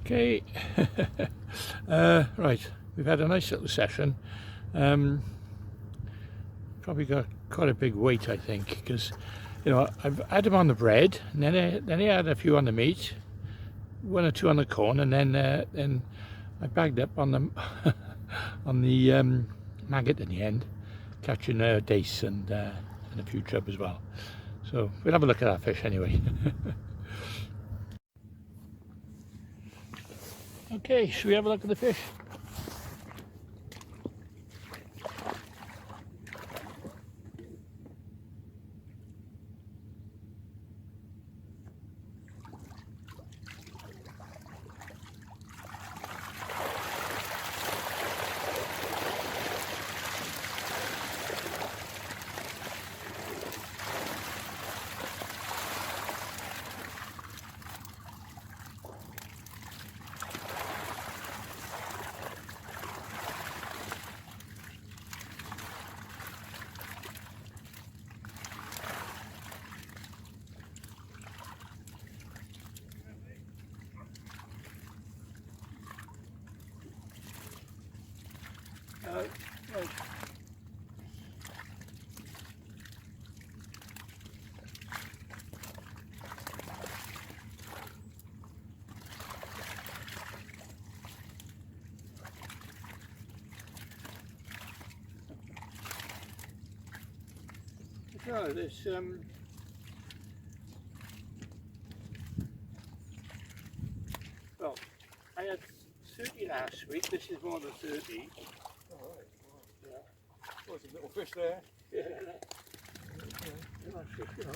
Okay, right, we've had a nice little session. Probably got quite a big weight, I think, because, you know, I've had them on the bread, and then I had a few on the meat, one or two on the corn, and then I bagged up on the on the maggot in the end, catching a dace and a few chub as well. So we'll have a look at that fish anyway. Okay, should we have a look at the fish? No, there's well, I had 30 last week. This is more than 30. All right. Yeah. Well, there's a little fish there. Yeah. Nice fish, you know.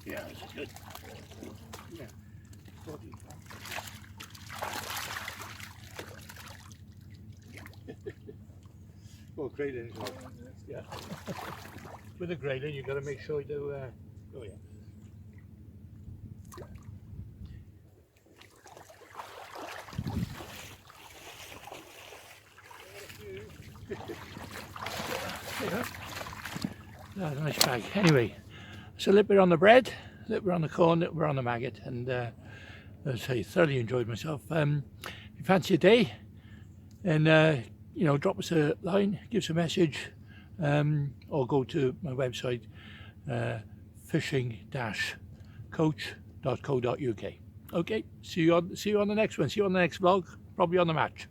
Yeah, this is good. Yeah. 40. Well, grading as well. Yeah. With the grading, you've got to make sure you do. Oh yeah. That's a nice bag. Anyway, so a little bit on the bread, a little bit on the corn, a little bit on the maggot, and as I say, thoroughly enjoyed myself. If you fancy a day, and you know, drop us a line, give us a message, or go to my website, fishing-coach.co.uk. Okay, see you on the next one. See you on the next vlog, probably on the match.